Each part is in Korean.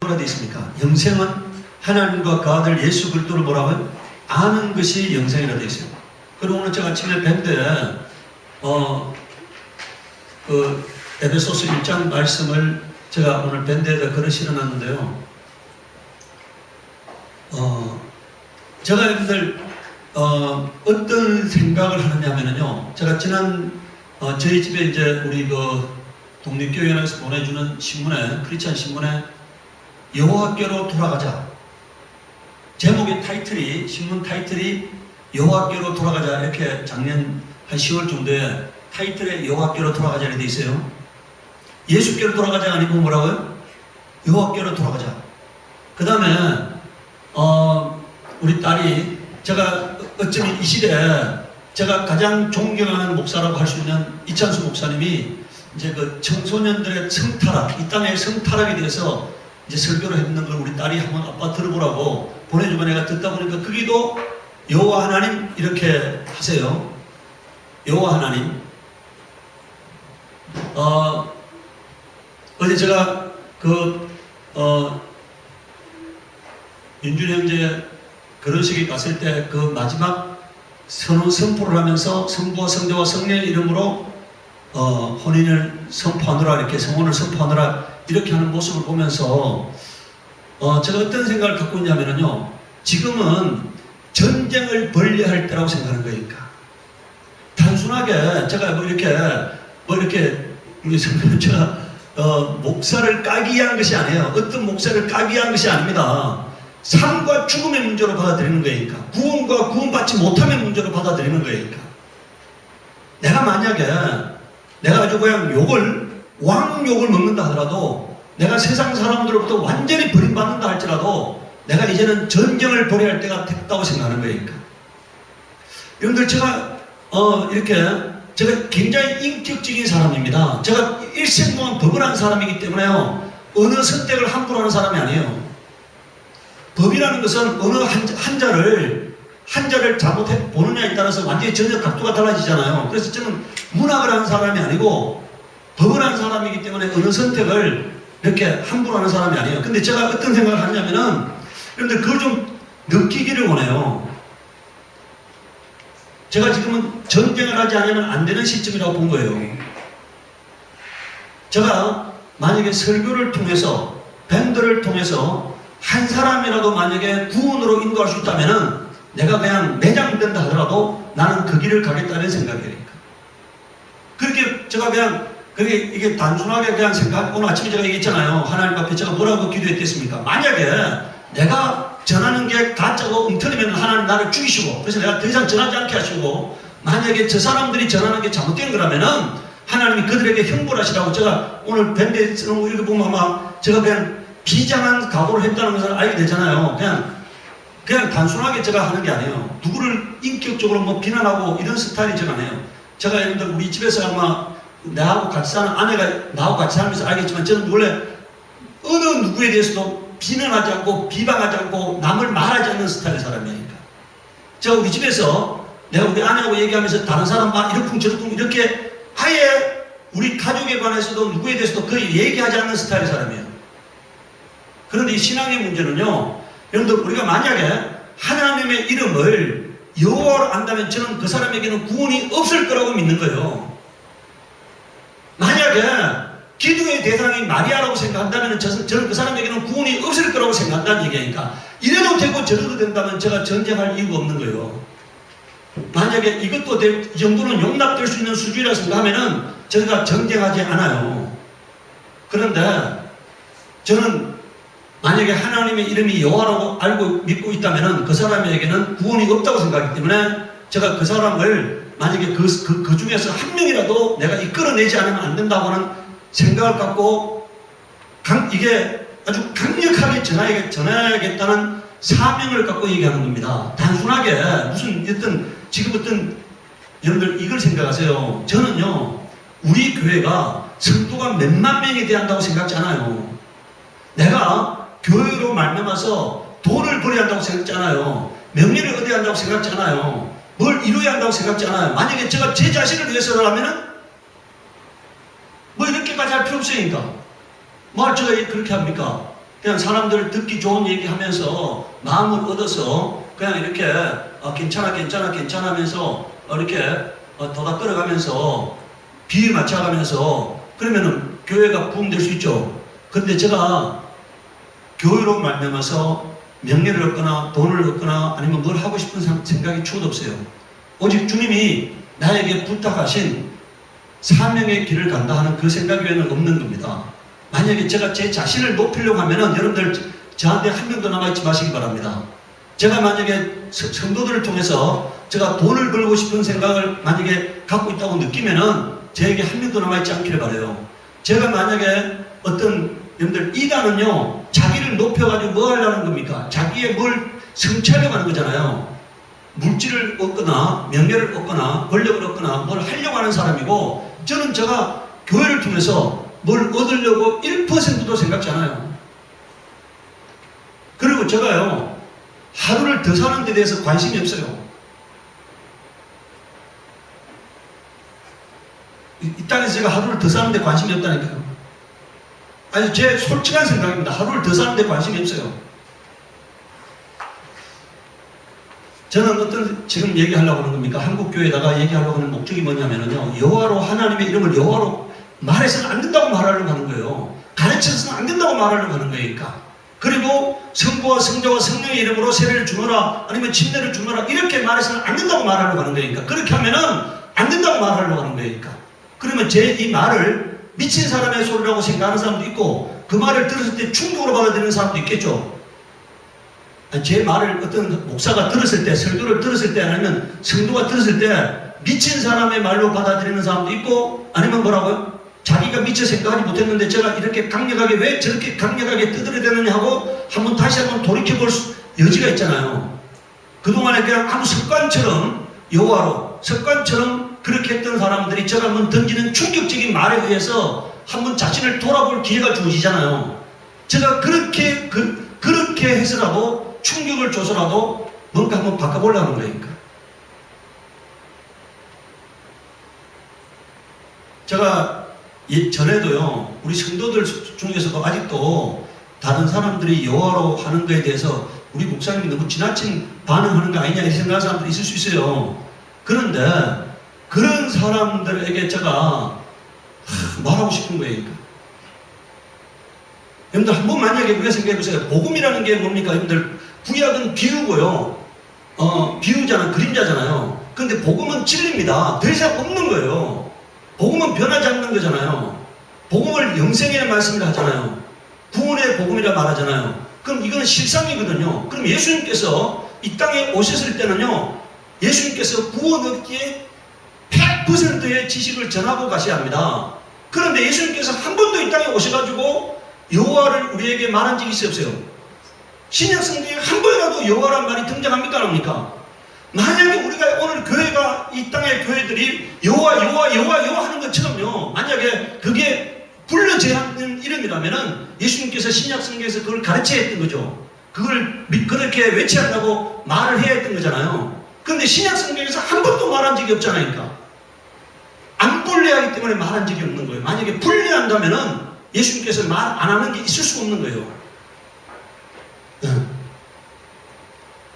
뭐라 되어 있습니까? 영생은 하나님과 그 아들 예수 그리스도를 뭐라고요? 아는 것이 영생이라 되어 있어요. 그리고 오늘 제가 아침에 밴드에 에베소서 1장 말씀을 제가 오늘 밴드에다 글을 실어놨는데요. 제가 여러분들 어떤 생각을 하느냐면요, 제가 지난 저희 집에 이제 우리 독립교회에서 보내주는 신문에, 크리스찬 신문에 여호와께로 돌아가자, 제목의 타이틀이, 신문 타이틀이 여호와께로 돌아가자, 이렇게 작년 한 10월 정도에 타이틀에 여호와께로 돌아가자 이렇게 돼 있어요. 예수께로 돌아가자 아니고 뭐라고요? 여호와께로 돌아가자. 그 다음에 우리 딸이, 제가 어쩌면 이 시대에 제가 가장 존경하는 목사라고 할 수 있는 이찬수 목사님이 이제 그 청소년들의 성타락, 이 땅의 성타락에 대해서 이제 설교를 했는 걸 우리 딸이 한번 아빠 들어보라고 보내주고 내가 듣다 보니까 거기도 여호와 하나님 이렇게 하세요. 여호와 하나님. 어제 제가 윤준이 형제 결혼식에 갔을 때 그 마지막 선포를 하면서 성부와 성자와 성령의 이름으로 혼인을 선포하느라, 이렇게 성혼을 선포하느라 이렇게 하는 모습을 보면서 제가 어떤 생각을 갖고 있냐면요, 지금은 전쟁을 벌려야 할 때라고 생각하는 거니까. 단순하게 제가 우리 성도는 제가 목사를 까기 위한 것이 아니에요. 어떤 목사를 까기 위한 것이 아닙니다. 삶과 죽음의 문제로 받아들이는 거니까. 구원과 구원받지 못함의 문제로 받아들이는 거니까. 내가 만약에 내가 아주 그냥 왕욕을 먹는다 하더라도, 내가 세상 사람들로부터 완전히 버림받는다 할지라도 내가 이제는 전쟁을 벌여야 할 때가 됐다고 생각하는 거니까. 여러분들, 제가 제가 굉장히 인격적인 사람입니다. 제가 일생 동안 법을 한 사람이기 때문에요, 어느 선택을 함부로 하는 사람이 아니에요. 법이라는 것은 어느 한자를 잘못해 보느냐에 따라서 완전히 전혀 각도가 달라지잖아요. 그래서 저는 문학을 하는 사람이 아니고 법을 하는 사람이기 때문에 어느 선택을 이렇게 함부로 하는 사람이 아니에요. 근데 제가 어떤 생각을 하냐면은, 여러분들 그걸 좀 느끼기를 원해요. 제가 지금은 전쟁을 하지 않으면 안 되는 시점이라고 본 거예요. 제가 만약에 설교를 통해서, 밴드를 통해서 한 사람이라도 만약에 구원으로 인도할 수 있다면은 내가 그냥 매장된다 하더라도 나는 그 길을 가겠다는 생각이니까. 그렇게 제가 이게 단순하게 그냥 오늘 아침에 제가 얘기했잖아요. 하나님 앞에 제가 뭐라고 기도했겠습니까? 만약에 내가 전하는 게 가짜고 엉터리면 하나님 나를 죽이시고, 그래서 내가 더 이상 전하지 않게 하시고, 만약에 저 사람들이 전하는 게 잘못된 거라면은 하나님이 그들에게 형벌 하시라고, 제가 오늘 밴드에 쓰는 거 읽어보면 아마 제가 그냥 비장한 각오를 했다는 것을 알게 되잖아요. 그냥 단순하게 제가 하는 게 아니에요. 누구를 인격적으로 비난하고 이런 스타일이 제가 아니에요. 제가 여러분들 우리 집에서 아마 나하고 같이 사는 아내가 나하고 같이 살면서 알겠지만, 저는 원래 어느 누구에 대해서도 비난하지 않고 비방하지 않고 남을 말하지 않는 스타일의 사람이니까. 제가 우리 집에서 내가 우리 아내하고 얘기하면서 다른 사람 이러쿵 저러쿵 이렇게 아예 우리 가족에 관해서도 누구에 대해서도 거의 얘기하지 않는 스타일의 사람이에요. 그런데 이 신앙의 문제는요, 여러분들, 우리가 만약에 하나님의 이름을 여호와로 안다면 저는 그 사람에게는 구원이 없을 거라고 믿는 거예요. 만약에 기도의 대상이 마리아라고 생각한다면 저는 그 사람에게는 구원이 없을 거라고 생각한다는 얘기니까, 이래도 되고 저래도 된다면 제가 전쟁할 이유가 없는 거예요. 만약에 이것도 이 정도는 용납될 수 있는 수준이라고 생각하면은 저희가 전쟁하지 않아요. 그런데 저는 만약에 하나님의 이름이 여호와라고 알고 믿고 있다면은 그 사람에게는 구원이 없다고 생각하기 때문에 제가 그 사람을 만약에 그 중에서 한 명이라도 내가 이끌어내지 않으면 안 된다고 하는 생각을 갖고 이게 아주 강력하게 전해야겠다는 사명을 갖고 얘기하는 겁니다. 단순하게 지금 여러분들 이걸 생각하세요. 저는요, 우리 교회가 성도가 몇만 명이 돼야 한다고 생각지 않아요. 내가 교회로 말미암아서 돈을 벌어야 한다고 생각지 않아요. 명예를 얻어야 한다고 생각지 않아요. 뭘 이루어야 한다고 생각지 않아요. 만약에 제가 제 자신을 위해서라면은 이렇게까지 할 필요 없으니까 제가 그렇게 합니까? 그냥 사람들 듣기 좋은 얘기 하면서 마음을 얻어서 그냥 이렇게 괜찮아 하면서 이렇게 더가 끌어가면서 비위 맞춰가면서 그러면은 교회가 부흥될 수 있죠. 그런데 제가 교회로 말미암아서 명예를 얻거나 돈을 얻거나 아니면 뭘 하고 싶은 생각이 추워도 없어요. 오직 주님이 나에게 부탁하신 사명의 길을 간다 하는 그 생각 외에는 없는 겁니다. 만약에 제가 제 자신을 높이려고 하면은 여러분들 저한테 한 명도 남아있지 마시기 바랍니다. 제가 만약에 성도들을 통해서 제가 돈을 벌고 싶은 생각을 만약에 갖고 있다고 느끼면은 저에게 한 명도 남아있지 않기를 바라요. 제가 만약에 어떤 여러분들 이단은요 자기를 높여가지고 뭐 하려는 겁니까? 자기의 뭘 성취하려고 하는 거잖아요. 물질을 얻거나 명예를 얻거나 권력을 얻거나 뭘 하려고 하는 사람이고 저는 제가 교회를 통해서 뭘 얻으려고 1%도 생각지 않아요. 그리고 제가요 하루를 더 사는 데 대해서 관심이 없어요. 이 땅에서 제가 하루를 더 사는 데 관심이 없다니까요. 아니 제 솔직한 생각입니다. 하루를 더 사는 데 관심이 없어요. 저는 어떤 지금 얘기하려고 하는 겁니까? 한국교회에다가 얘기하려고 하는 목적이 뭐냐면요 여호와로 하나님의 이름을 여호와로 말해서는 안 된다고 말하려고 하는 거예요. 가르쳐서는 안 된다고 말하려고 하는 거니까. 그리고 성부와 성자와 성령의 이름으로 세례를 주노라 아니면 침례를 주노라 이렇게 말해서는 안 된다고 말하려고 하는 거니까. 그렇게 하면은 안 된다고 말하려고 하는 거니까. 그러면 제 이 말을 미친 사람의 소리라고 생각하는 사람도 있고 그 말을 들었을 때 충격으로 받아들이는 사람도 있겠죠. 제 말을 어떤 목사가 들었을 때, 설교를 들었을 때 아니면 성도가 들었을 때 미친 사람의 말로 받아들이는 사람도 있고 아니면 뭐라고요? 자기가 미처 생각하지 못했는데 제가 이렇게 강력하게 왜 저렇게 강력하게 두드려대느냐 하고 다시 한번 돌이켜볼 여지가 있잖아요. 그동안에 그냥 아무 습관처럼 여호와로 습관처럼 그렇게 했던 사람들이 제가 한번 던지는 충격적인 말에 의해서 한번 자신을 돌아볼 기회가 주어지잖아요. 제가 그렇게 해서라도 충격을 줘서라도 뭔가 한번 바꿔보려는 거니까. 제가 전에도요 우리 성도들 중에서도 아직도 다른 사람들이 여호와로 하는 것에 대해서 우리 목사님이 너무 지나친 반응하는 거 아니냐 이렇게 생각하는 사람들이 있을 수 있어요. 그런데 그런 사람들에게 제가 말하고 싶은 거예요. 여러분들 한번 만약에 우리가 생각해보세요. 복음이라는 게 뭡니까? 여러분들 구약은 비유고요. 비유잖아요. 그림자잖아요. 근데 복음은 진리입니다. 더 이상 없는 거예요. 복음은 변하지 않는 거잖아요. 복음을 영생의 말씀이라 하잖아요. 구원의 복음이라 말하잖아요. 그럼 이거는 실상이거든요. 그럼 예수님께서 이 땅에 오셨을 때는요. 예수님께서 구원 얻기에 100%의 지식을 전하고 가셔야 합니다. 그런데 예수님께서 한 번도 이 땅에 오셔가지고 여호와를 우리에게 말한 적이 없어요. 신약 성경에 한 번이라도 여호와란 말이 등장합니까? 안 합니까? 만약에 우리가 오늘 교회가 이 땅의 교회들이 여호와 하는 것처럼요. 만약에 그게 불러져야 하는 이름이라면은 예수님께서 신약 성경에서 그걸 가르쳐야 했던 거죠. 그걸 그렇게 외쳐야 한다고 말을 해야 했던 거잖아요. 그런데 신약 성경에서 한 번도 말한 적이 없잖아요. 안 불려하기 때문에 말한 적이 없는 거예요. 만약에 불려한다면은 예수님께서 말 안 하는 게 있을 수 없는 거예요.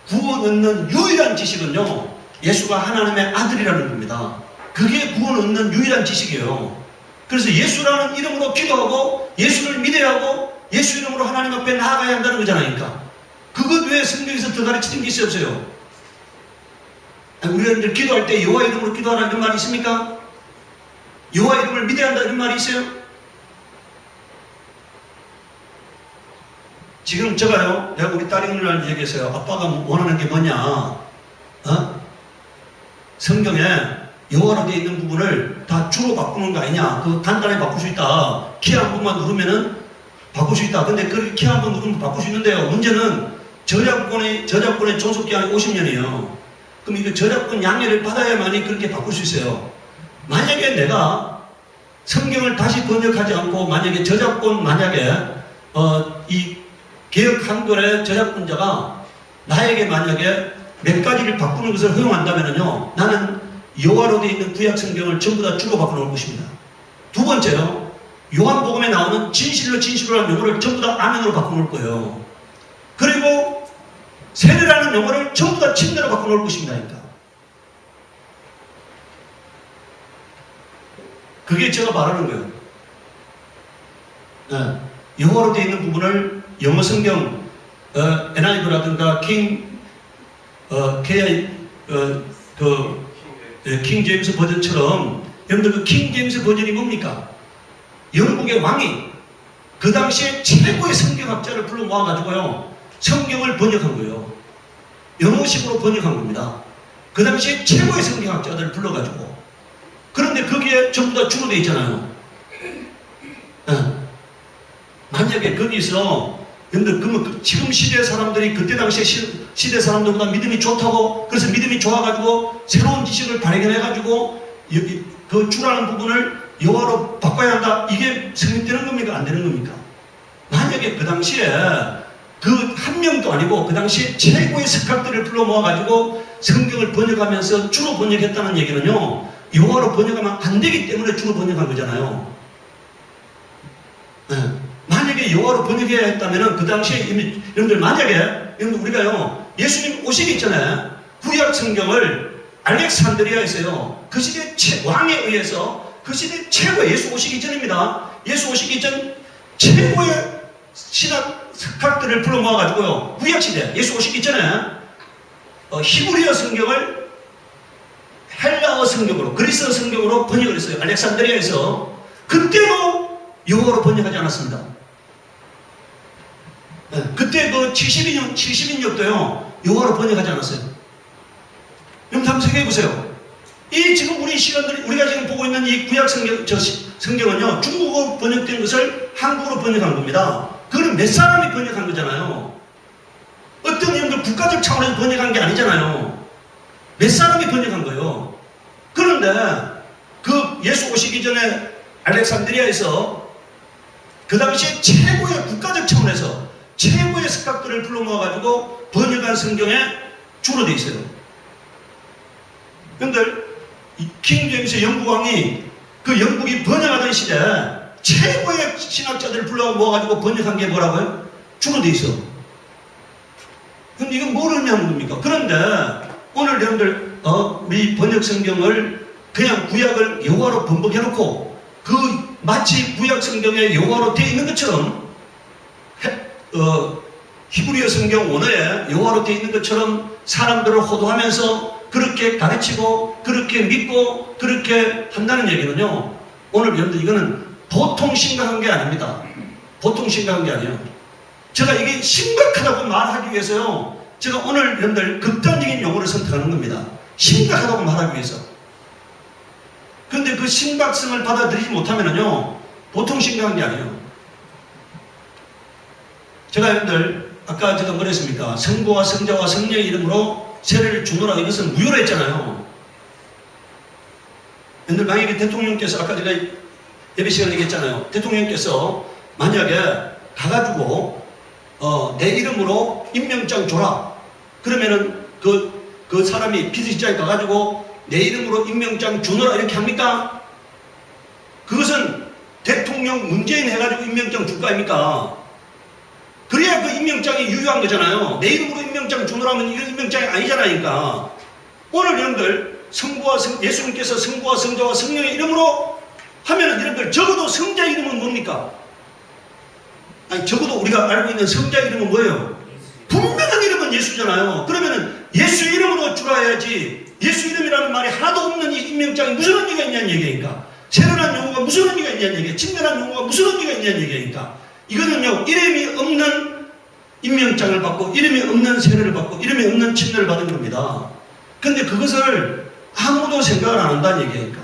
구원 얻는 유일한 지식은요, 예수가 하나님의 아들이라는 겁니다. 그게 구원 얻는 유일한 지식이에요. 그래서 예수라는 이름으로 기도하고 예수를 믿어야 하고 예수 이름으로 하나님 앞에 나아가야 한다는 거잖아요. 그것 외에 성경에서 더 가르치는 게 없어요. 우리가 기도할 때 여호와 이름으로 기도하라 이런 말이 있습니까? 여호와 이름을 믿어야 한다 이런 말이 있어요? 지금 제가요, 내가 우리 딸이 오늘 얘기했어요. 아빠가 원하는 게 뭐냐? 성경에 여호와로 되어 있는 부분을 다 주로 바꾸는 거 아니냐? 그 간단히 바꿀 수 있다. 키 한 번만 누르면은 바꿀 수 있다. 근데 그 키 한 번 누르면 바꿀 수 있는데요. 문제는 저작권의 존속기한이 50년이에요. 그럼 이거 저작권 양해를 받아야만이 그렇게 바꿀 수 있어요. 만약에 내가 성경을 다시 번역하지 않고 만약에 이 개혁 한글의 저작권자가 나에게 만약에 몇 가지를 바꾸는 것을 허용한다면요, 나는 여호와로 되어 있는 구약 성경을 전부 다 주로 바꿔 놓을 것입니다. 두 번째요, 요한복음에 나오는 진실로 진실로라는 용어를 전부 다 아멘으로 바꿔놓을 거예요. 그리고 세례라는 용어를 전부 다 침례로 바꿔놓을 것입니다. 그게 제가 말하는 거예요. 네. 영어로 되어 있는 부분을 영어 성경 NIV라든가 킹 제임스 버전처럼, 여러분들 그 킹 제임스 버전이 뭡니까? 영국의 왕이 그 당시에 최고의 성경학자를 불러 모아가지고요, 성경을 번역한 거예요. 영어식으로 번역한 겁니다. 그 당시에 최고의 성경학자들을 불러가지고. 그런데 거기에 전부 다 주로 되어 있잖아요. 만약에 거기서, 여러분들, 그러면 지금 시대 사람들이 그때 당시에 시대 사람들보다 믿음이 좋다고, 그래서 믿음이 좋아가지고 새로운 지식을 발견해가지고 그 주라는 부분을 여호와로 바꿔야 한다. 이게 성립되는 겁니까? 안 되는 겁니까? 만약에 그 당시에 그 한 명도 아니고 그 당시에 최고의 석학들을 불러 모아가지고 성경을 번역하면서 주로 번역했다는 얘기는요, 여호와로 번역하면 안 되기 때문에 주로 번역한 거잖아요. 네. 만약에 여호와로 번역해야 했다면 그 당시에 여러분들, 만약에 여러분들 우리가요, 예수님 오시기 전에 구약 성경을 알렉산드리아에서요, 그 시대 왕에 의해서, 그 시대 최고의, 예수 오시기 전입니다. 예수 오시기 전 최고의 신학 석학들을 불러 모아가지고요, 구약 시대 예수 오시기 전에 히브리어 성경을 헬라어 성경으로, 그리스어 성경으로 번역을 했어요. 알렉산드리아에서. 그때도 영어로 번역하지 않았습니다. 네, 그때 그 70인역도요, 영어로 번역하지 않았어요. 여러분 한번 생각해 보세요. 이 지금 우리 시간들, 우리가 지금 보고 있는 이 구약 성경은요, 중국어 번역된 것을 한국어로 번역한 겁니다. 그거는 몇 사람이 번역한 거잖아요. 어떤 여러분들 국가적 차원에서 번역한 게 아니잖아요. 몇 사람이 번역한 거예요. 그런데 그 예수 오시기 전에 알렉산드리아에서 그 당시에 최고의 국가적 차원에서 최고의 석학들을 불러 모아가지고 번역한 성경에 주로 되어 있어요. 여러분들, 킹 제임스 영국 왕이 그 영국이 번역하던 시대에 최고의 신학자들을 불러 모아가지고 번역한 게 뭐라고요? 주로 되어 있어. 그럼 이건 뭘 의미하는 겁니까? 그런데 오늘 여러분들 우리 번역 성경을 그냥 구약을 여호와로 번복해놓고 그 마치 구약 성경에 여호와로 되어 있는 것처럼 히브리어 성경 원어에 여호와로 되어 있는 것처럼 사람들을 호도하면서 그렇게 가르치고 그렇게 믿고 그렇게 한다는 얘기는요, 오늘 여러분들 이거는 보통 심각한 게 아닙니다. 보통 심각한 게 아니에요. 제가 이게 심각하다고 말하기 위해서요, 제가 오늘 여러분들 극단적인 용어를 선택하는 겁니다. 심각하다고 말하기 위해서. 그런데 그 심각성을 받아들이지 못하면요, 보통 심각한 게 아니에요. 제가 여러분들 아까 제가 뭐랬습니까? 성부와 성자와 성령의 이름으로 세례를 주노라, 이것은 무효로 했잖아요. 여러분들 만약에 대통령께서, 아까 제가 예배 시간에 얘기했잖아요. 대통령께서 만약에 가가지고 내 이름으로 임명장 줘라, 그러면은 그 사람이 비서실장에 가가지고 내 이름으로 임명장 주노라 이렇게 합니까? 그것은 대통령 문재인 해가지고 임명장 줄 거 아닙니까? 그래야 그 임명장이 유효한 거잖아요. 내 이름으로 임명장 주노라면 이런 임명장이 아니잖아요. 오늘 여러분들 예수님께서 성부와 성자와 성령의 이름으로 하면은 여러분들 적어도 성자 이름은 뭡니까? 아니, 적어도 우리가 알고 있는 성자 이름은 뭐예요? 분명한 이름은 예수잖아요. 그러면은 예수 이름으로 주라 해야지, 예수 이름이라는 말이 하나도 없는 이 임명장이 무슨 의미가 있냐는 얘기니까, 세례란 용어가 무슨 의미가 있냐는 얘기예요. 침례란 용어가 무슨 의미가 있냐는 얘기니까, 이거는요, 이름이 없는 임명장을 받고 이름이 없는 세례를 받고 이름이 없는 침례를 받은 겁니다. 근데 그것을 아무도 생각을 안 한다는 얘기니까.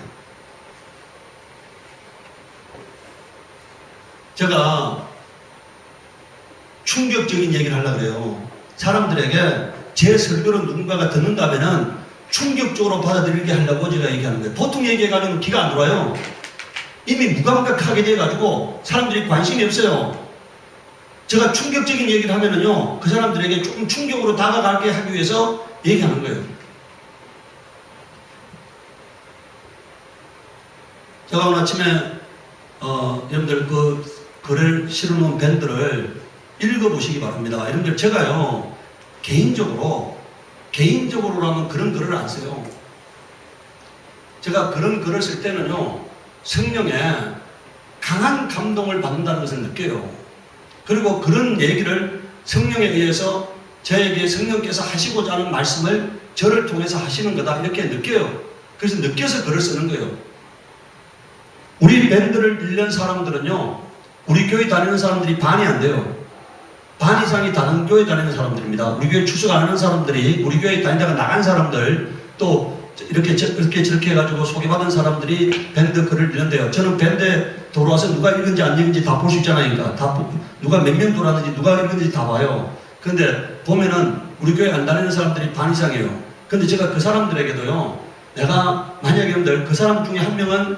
제가 충격적인 얘기를 하려고 그래요. 사람들에게 제 설교를 누군가가 듣는다면은 충격적으로 받아들이게 하려고 제가 얘기하는 거예요. 보통 얘기해가지고 귀가 안 들어와요. 이미 무감각하게 돼가지고 사람들이 관심이 없어요. 제가 충격적인 얘기를 하면은요, 그 사람들에게 조금 충격으로 다가가게 하기 위해서 얘기하는 거예요. 제가 오늘 아침에 여러분들 그 글을 실어놓은 밴드를 읽어보시기 바랍니다. 여러분들 제가요 개인적으로라면 그런 글을 안 써요. 제가 그런 글을 쓸 때는요 성령에 강한 감동을 받는다는 것을 느껴요. 그리고 그런 얘기를 성령에 의해서 저에게 성령께서 하시고자 하는 말씀을 저를 통해서 하시는 거다 이렇게 느껴요. 그래서 느껴서 글을 쓰는 거예요. 우리 밴드를 1년 사람들은요 우리 교회 다니는 사람들이 반이 안 돼요. 반 이상이 다른 교회 다니는 사람들입니다. 우리 교회 출석 안 하는 사람들이 우리 교회 다니다가 나간 사람들 또 이렇게 저렇게 해가지고 소개받은 사람들이 밴드 글을 읽는데요. 저는 밴드에 돌아와서 누가 읽은지 안 읽은지 다 볼 수 있잖아요. 그러니까 누가 몇 명 돌았는지 누가 읽은지 다 봐요. 근데 보면은 우리 교회 안 다니는 사람들이 반 이상이에요. 근데 제가 그 사람들에게도요 내가 만약에 여러분들 그 사람 중에 한 명은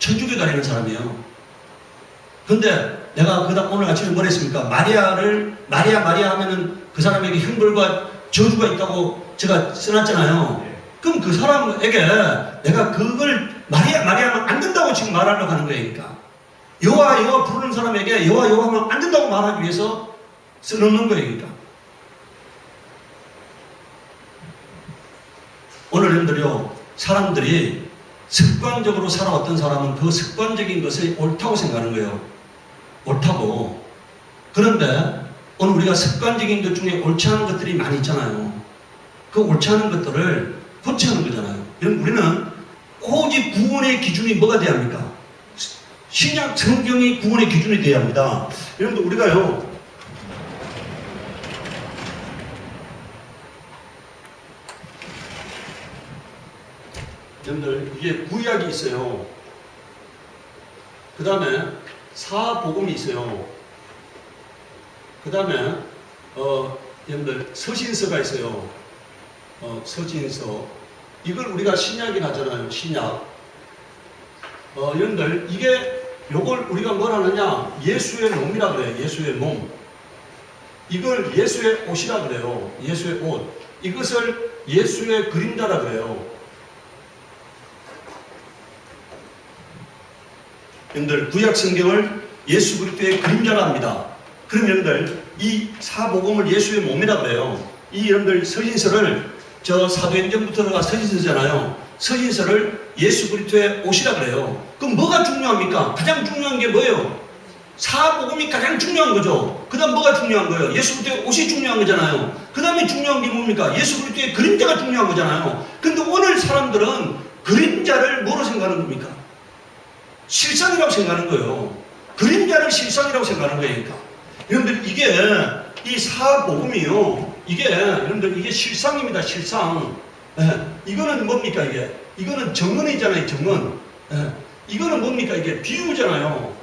천주교 다니는 사람이에요. 근데 내가 그다음 오늘 아침에 뭘 했습니까? 마리아 하면은 그 사람에게 형벌과 저주가 있다고 제가 써놨잖아요. 그럼 그 사람에게 내가 그걸 마리아하면 안 된다고 지금 말하려고 하는 거예요. 그러니까 여호와 부르는 사람에게 여호와 하면 안 된다고 말하기 위해서 써놓는 거예요. 그러니까 오늘 여러분들요 사람들이 습관적으로 살아왔던 사람은 그 습관적인 것이 옳다고 생각하는 거예요. 옳다고. 그런데 오늘 우리가 습관적인 것 중에 옳지 않은 것들이 많이 있잖아요. 그 옳지 않은 것들을 고쳐야 하는 거잖아요. 우리는 오직 구원의 기준이 뭐가 돼야 합니까? 신약 성경이 구원의 기준이 돼야 합니다. 여러분들 우리가요 여러분들 이게 구약이 있어요. 그 다음에 사복음이 있어요. 그 다음에 여러분들 서신서가 있어요. 서신서 이걸 우리가 신약이라 하잖아요. 신약. 여러분들 요걸 우리가 뭐라 하느냐 예수의 몸이라 그래요. 예수의 몸. 이걸 예수의 옷이라 그래요. 예수의 옷. 이것을 예수의 그림자라 그래요. 여러분들 구약 성경을 예수 그리스도의 그림자라 합니다. 그럼 여러분들 이 사복음을 예수의 몸이라 그래요. 이 여러분들 서신서를 저 사도행전부터가 서신서잖아요. 서신서를 예수 그리스도의 옷이라 그래요. 그럼 뭐가 중요합니까? 가장 중요한 게 뭐예요? 사복음이 가장 중요한 거죠. 그 다음 뭐가 중요한 거예요? 예수 그리스도의 옷이 중요한 거잖아요. 그 다음에 중요한 게 뭡니까? 예수 그리스도의 그림자가 중요한 거잖아요. 근데 오늘 사람들은 그림자를 뭐로 생각하는 겁니까? 실상이라고 생각하는 거예요. 그림자를 실상이라고 생각하는 거예요. 그러니까. 여러분들 이게 이 사복음이요. 여러분들 이게 실상입니다. 실상. 이거는 뭡니까 이게? 이거는 정언이잖아요. 정언. 이거는 뭡니까 이게? 비유잖아요.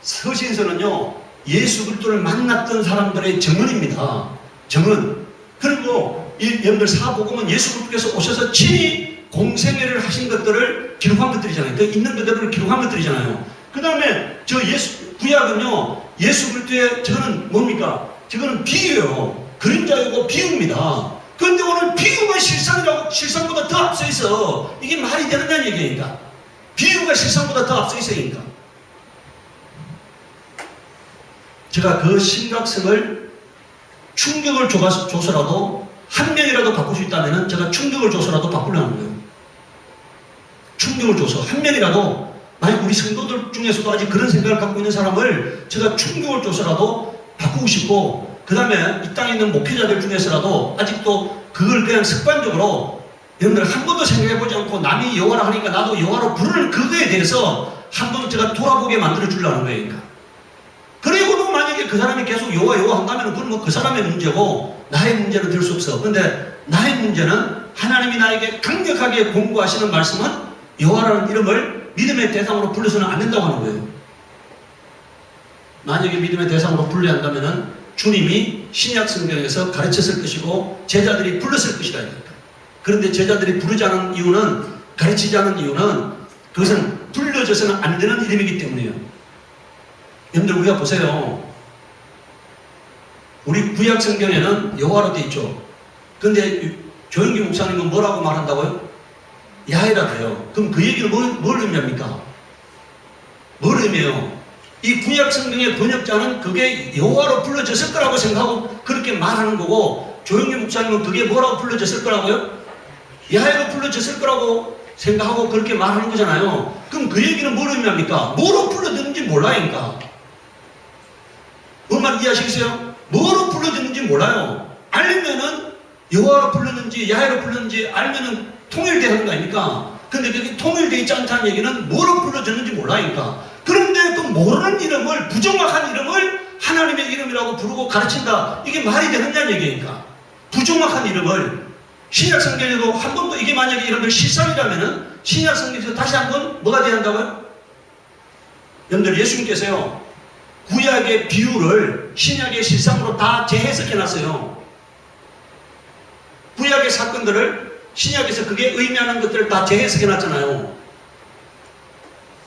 서신서는요. 예수 그리스도를 만났던 사람들의 정언입니다. 정언. 그리고 여러분들 사복음은 예수 그리스도께서 오셔서 친히 공생애를 하신 것들을 기록한 것들이잖아요. 그 있는 그대로를 기록한 것들이잖아요. 그 다음에 구약은요, 예수 그리스도의 저거는 뭡니까? 저거는 비유예요. 그림자이고 비유입니다. 그런데 오늘 비유가 실상보다 더 앞서 있어. 이게 말이 되느냐는 얘기니까. 비유가 실상보다 더 앞서 있으니까. 제가 그 심각성을 충격을 줘서라도 한 명이라도 바꿀 수 있다면 제가 충격을 줘서라도 바꾸려는 거예요. 충격을 줘서 한 명이라도 만약 우리 성도들 중에서도 아직 그런 생각을 갖고 있는 사람을 제가 충격을 줘서라도 바꾸고 싶고 그 다음에 이 땅에 있는 목회자들 중에서라도 아직도 그걸 그냥 습관적으로 여러분들 한 번도 생각해보지 않고 남이 여호와라 하니까 나도 여호와로 부르는 그거에 대해서 한 번 제가 돌아보게 만들어 주려는 거예요. 그러니까. 그리고도 만약에 그 사람이 계속 여호와 한다면 그건 뭐 그 사람의 문제고 나의 문제는 될 수 없어. 근데 나의 문제는 하나님이 나에게 강력하게 공부하시는 말씀은 여호와라는 이름을 믿음의 대상으로 불러서는 안 된다고 하는 거예요. 만약에 믿음의 대상으로 불러야 한다면 주님이 신약 성경에서 가르쳤을 것이고 제자들이 불렀을 것이다. 그런데 제자들이 부르지 않은 이유는 가르치지 않은 이유는 그것은 불려져서는 안 되는 이름이기 때문이에요. 여러분들 우리가 보세요. 우리 구약 성경에는 여호와로 되어 있죠. 그런데 조영기 목사님은 뭐라고 말한다고요? 야훼라 돼요. 그럼 그 얘기는 뭘 의미합니까? 뭘 의미해요? 이 구약 성경의 번역자는 그게 여호와로 불러졌을 거라고 생각하고 그렇게 말하는 거고, 조영기 목사님은 그게 뭐라고 불러졌을 거라고요? 야훼로 불러졌을 거라고 생각하고 그렇게 말하는 거잖아요. 그럼 그 얘기는 뭘 의미합니까? 뭐로 불러졌는지 몰라니까. 뭔 말 이해하시겠어요? 뭐로 불러졌는지 몰라요. 알면은 여호와로 불렀는지 야훼로 불렀는지 알면은 통일되는 거 아닙니까? 근데 그게 통일되어 있지 않다는 얘기는 뭐로 불러졌는지 몰라니까. 그런데 그 모르는 이름을, 부정확한 이름을 하나님의 이름이라고 부르고 가르친다. 이게 말이 되느냐는 얘기니까. 부정확한 이름을 신약 성경에도 한 번도, 이게 만약에 여러분들 실상이라면은 신약 성경에서 다시 한 번 뭐가 돼야 한다고요? 여러분들 예수님께서요, 구약의 비유를 신약의 실상으로 다 재해석해 놨어요. 구약의 사건들을 신약에서 그게 의미하는 것들을 다 재해석해 놨잖아요.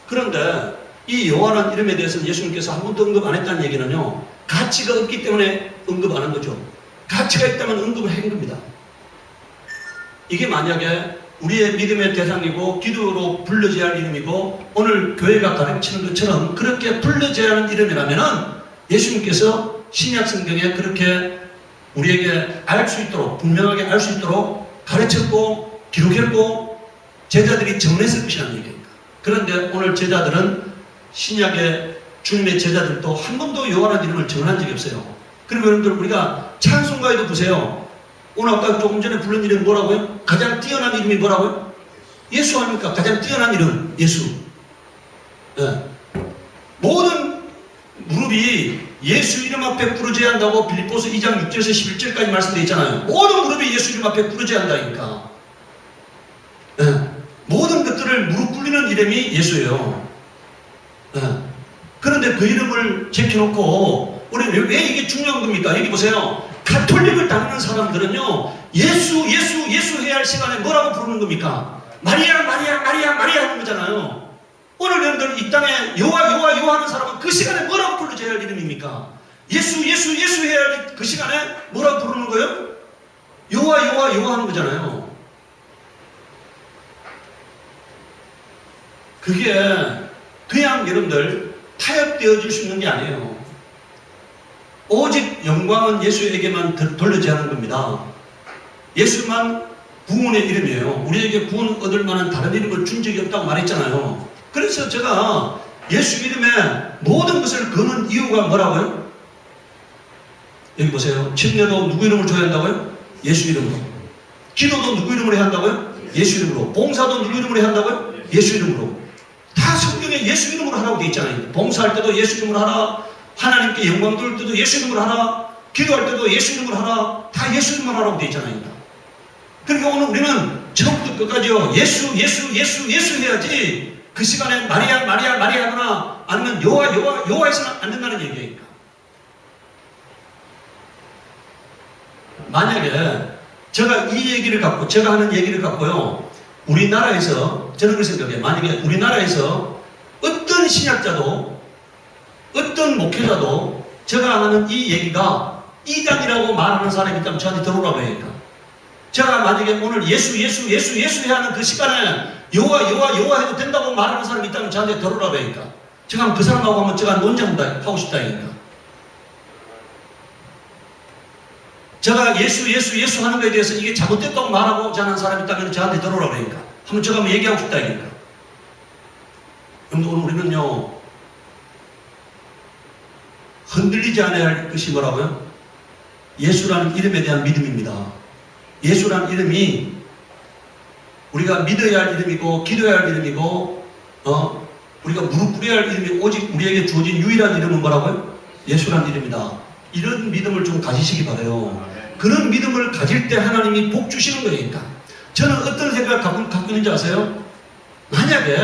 그런데 이 여호와라는 이름에 대해서는 예수님께서 한 번도 언급 안 했다는 얘기는요, 가치가 없기 때문에 언급 안 한 거죠. 가치가 있다면 언급을 한 겁니다. 이게 만약에 우리의 믿음의 대상이고 기도로 불려져야 할 이름이고 오늘 교회가 가르치는 것처럼 그렇게 불려져야 하는 이름이라면은 예수님께서 신약 성경에 그렇게 우리에게 알 수 있도록, 분명하게 알 수 있도록 가르쳤고 기록했고 제자들이 정했을 것이라는 얘기입니다. 그런데 오늘 제자들은, 신약의 주님의 제자들도 한 번도 여호와라는 이름을 정한 적이 없어요. 그리고 여러분들 우리가 찬송가에도 보세요. 오늘 아까 조금 전에 부른 이름이 뭐라고요? 가장 뛰어난 이름이 뭐라고요? 예수 아닙니까? 가장 뛰어난 이름 예수. 네. 모든 무릎이 예수 이름 앞에 부러져야 한다고 빌립보서 2장 6절에서 11절까지 말씀되어 있잖아요. 모든 무릎이 예수 이름 앞에 부러져야 한다니까. 네. 모든 것들을 무릎 꿇리는 이름이 예수예요. 네. 그런데 그 이름을 제껴놓고 우리 왜 이게 중요한 겁니까? 여기 보세요. 가톨릭을 다니는 사람들은요, 예수 해야 할 시간에 뭐라고 부르는 겁니까? 마리아 하는 거잖아요. 오늘 여러분들 이 땅에 여호와 하는 사람은 그 시간에 뭐라고 불러줘야 할 이름입니까? 예수 해야 할 그 시간에 뭐라고 부르는 거예요? 여호와 하는 거잖아요. 그게 그냥 여러분들 타협되어질 수 있는 게 아니에요. 오직 영광은 예수에게만 돌려져야 하는 겁니다. 예수만 구원의 이름이에요. 우리에게 구원 얻을 만한 다른 이름을 준 적이 없다고 말했잖아요. 그래서 제가 예수 이름에 모든 것을 거는 이유가 뭐라고요? 여기 보세요. 침례도 누구 이름을 줘야 한다고요? 예수 이름으로. 기도도 누구 이름으로 해야 한다고요? 예수 이름으로. 봉사도 누구 이름으로 해야 한다고요? 예수 이름으로. 다 성경에 예수 이름으로 하라고 되어 있잖아요. 봉사할 때도 예수 이름으로 하라. 하나님께 영광 돌릴 때도 예수 이름으로 하라. 기도할 때도 예수 이름으로 하라. 다 예수 이름으로 하라고 되어 있잖아요. 그러니까 오늘 우리는 처음부터 끝까지요, 예수 해야지 그 시간에 마리아 하거나 아니면 여호와 해서는 안 된다는 얘기니까. 만약에 제가 하는 얘기를 갖고요, 우리나라에서, 저는 그렇게 생각해요. 만약에 우리나라에서 어떤 신학자도 어떤 목회자도 제가 하는 이 얘기가 이단이라고 말하는 사람이 있다면 저한테 들어오라고 해요. 제가 만약에 오늘 예수 해야 하는 그 시간에 여호와 해도 된다고 말하는 사람이 있다면 저한테 들어오라고 해요. 제가 그 사람하고 한번 제가 논쟁도 하고 싶다니까. 제가 예수 하는 거에 대해서 이게 잘못됐다고 말하고자 하는 사람이 있다면 저한테 들어오라고 해요. 한번 제가 한번 얘기하고 싶다니까. 그런데 오늘 우리는요, 흔들리지 않아야 할 것이 뭐라고요? 예수라는 이름에 대한 믿음입니다. 예수라는 이름이 우리가 믿어야 할 이름이고 기도해야 할 이름이고 우리가 무릎 꿇어야 할 이름이 오직 우리에게 주어진 유일한 이름은 뭐라고요? 예수라는 이름이다. 이런 믿음을 좀 가지시기 바라요. 그런 믿음을 가질 때 하나님이 복 주시는 거니까. 저는 어떤 생각을 갖고 있는지 아세요? 만약에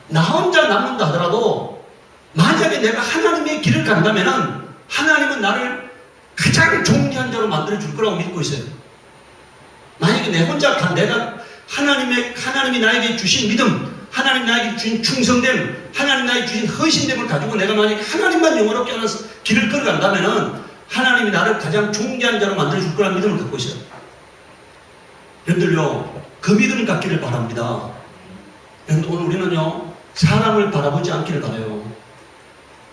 나 혼자 남는다 하더라도 만약에 내가 하나님의 길을 간다면은 하나님은 나를 가장 존귀한 자로 만들어 줄 거라고 믿고 있어요. 만약에 내 혼자 내가 하나님이 나에게 주신 믿음, 하나님 나에게 주신 충성됨, 하나님 나에게 주신 헌신됨을 가지고 내가 만약에 하나님만 영원롭게 하는 길을 걸어간다면은 하나님이 나를 가장 존귀한 자로 만들어 줄 거라는 믿음을 갖고 있어요. 여러분들요, 그 믿음을 갖기를 바랍니다. 그런데 오늘 우리는요, 사람을 바라보지 않기를 바라요.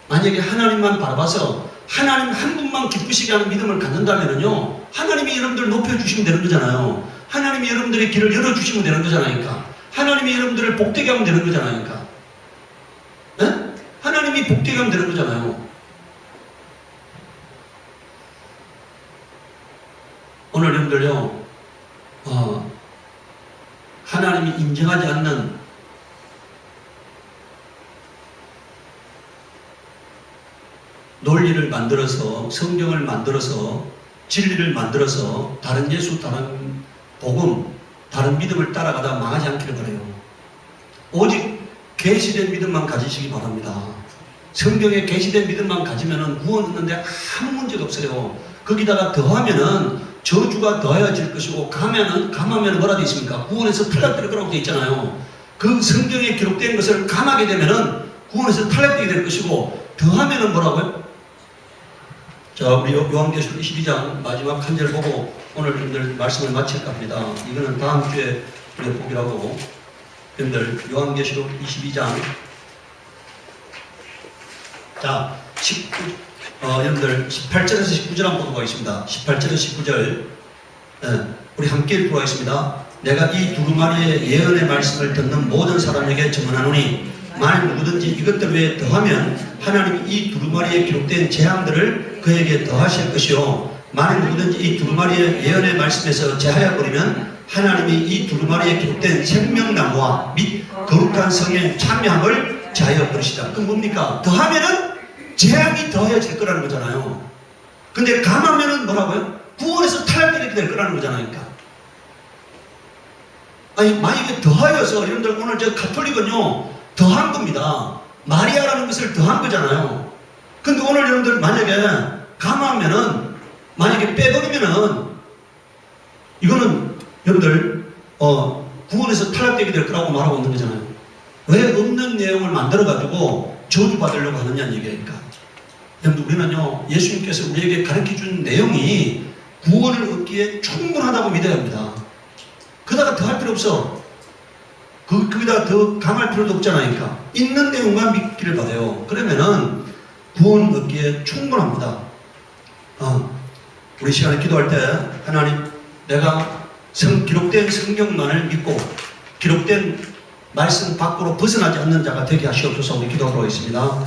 만약에 하나님만 바라봐서 하나님 한 분만 기쁘시게 하는 믿음을 갖는다면요, 하나님이 여러분들 높여주시면 되는 거잖아요. 하나님이 여러분들의 길을 열어주시면 되는 거잖아요. 하나님이 여러분들을 복되게 하면 되는 거잖아요. 네? 하나님이 복되게 하면 되는 거잖아요. 오늘 여러분들요, 하나님이 인정하지 않는 논리를 만들어서, 성경을 만들어서, 진리를 만들어서 다른 예수, 다른 복음, 다른 믿음을 따라가다 망하지 않기를 바라요. 오직 계시된 믿음만 가지시기 바랍니다. 성경에 계시된 믿음만 가지면 구원 얻는데 아무 문제가 없어요. 거기다가 더하면은 저주가 더해질 것이고, 감하면 뭐라 되어 있습니까? 구원에서 탈락될 거라고 되어 있잖아요. 그 성경에 기록된 것을 감하게 되면은 구원에서 탈락되게 될 것이고, 더하면은 뭐라고요? 자, 우리 요한계시록 22장 마지막 한 절 보고 오늘 여러분들 말씀을 마칠까 합니다. 이거는 다음 주에 우리 보기라고. 여러분들 요한계시록 22장, 자, 여러분들 18절에서 19절 한번 보도록 하겠습니다. 18절에서 19절, 우리 함께 읽도록 하겠습니다. 내가 이 두루마리의 예언의 말씀을 듣는 모든 사람에게 증언하노니, 만일 누구든지 이것들 외에 더하면 하나님이 이 두루마리에 기록된 재앙들을 그에게 더하실 것이요, 만일 누구든지 이 두루마리의 예언의 말씀에서 제하여 버리면 하나님이 이 두루마리에 기록된 생명나무와 및 거룩한 성에 참여함을 제하여 버리시다. 그럼 뭡니까? 더하면은 재앙이 더해질 거라는 거잖아요. 근데 감하면은 뭐라고요? 구원에서 탈락되게 될 거라는 거잖아요. 아니, 만약에 더하여서, 여러분들 오늘 저 가톨릭은요, 더한 겁니다. 마리아라는 것을 더한 거잖아요. 근데 오늘 여러분들 만약에 감하면은, 만약에 빼버리면은, 이거는 여러분들, 구원에서 탈락되게 될 거라고 말하고 있는 거잖아요. 왜 없는 내용을 만들어가지고 저주받으려고 하느냐는 얘기니까. 여러분들, 우리는요, 예수님께서 우리에게 가르쳐 준 내용이 구원을 얻기에 충분하다고 믿어야 합니다. 그다가 더 할 필요 없어. 거기다 더 감할 필요도 없잖아요. 있는 내용만 믿기를 바라요. 그러면은 구원 얻기에 충분합니다. 우리 시간에 기도할 때, 하나님, 내가 기록된 성경만을 믿고 기록된 말씀 밖으로 벗어나지 않는 자가 되게 하시옵소서. 우리 기도하도록 하겠습니다.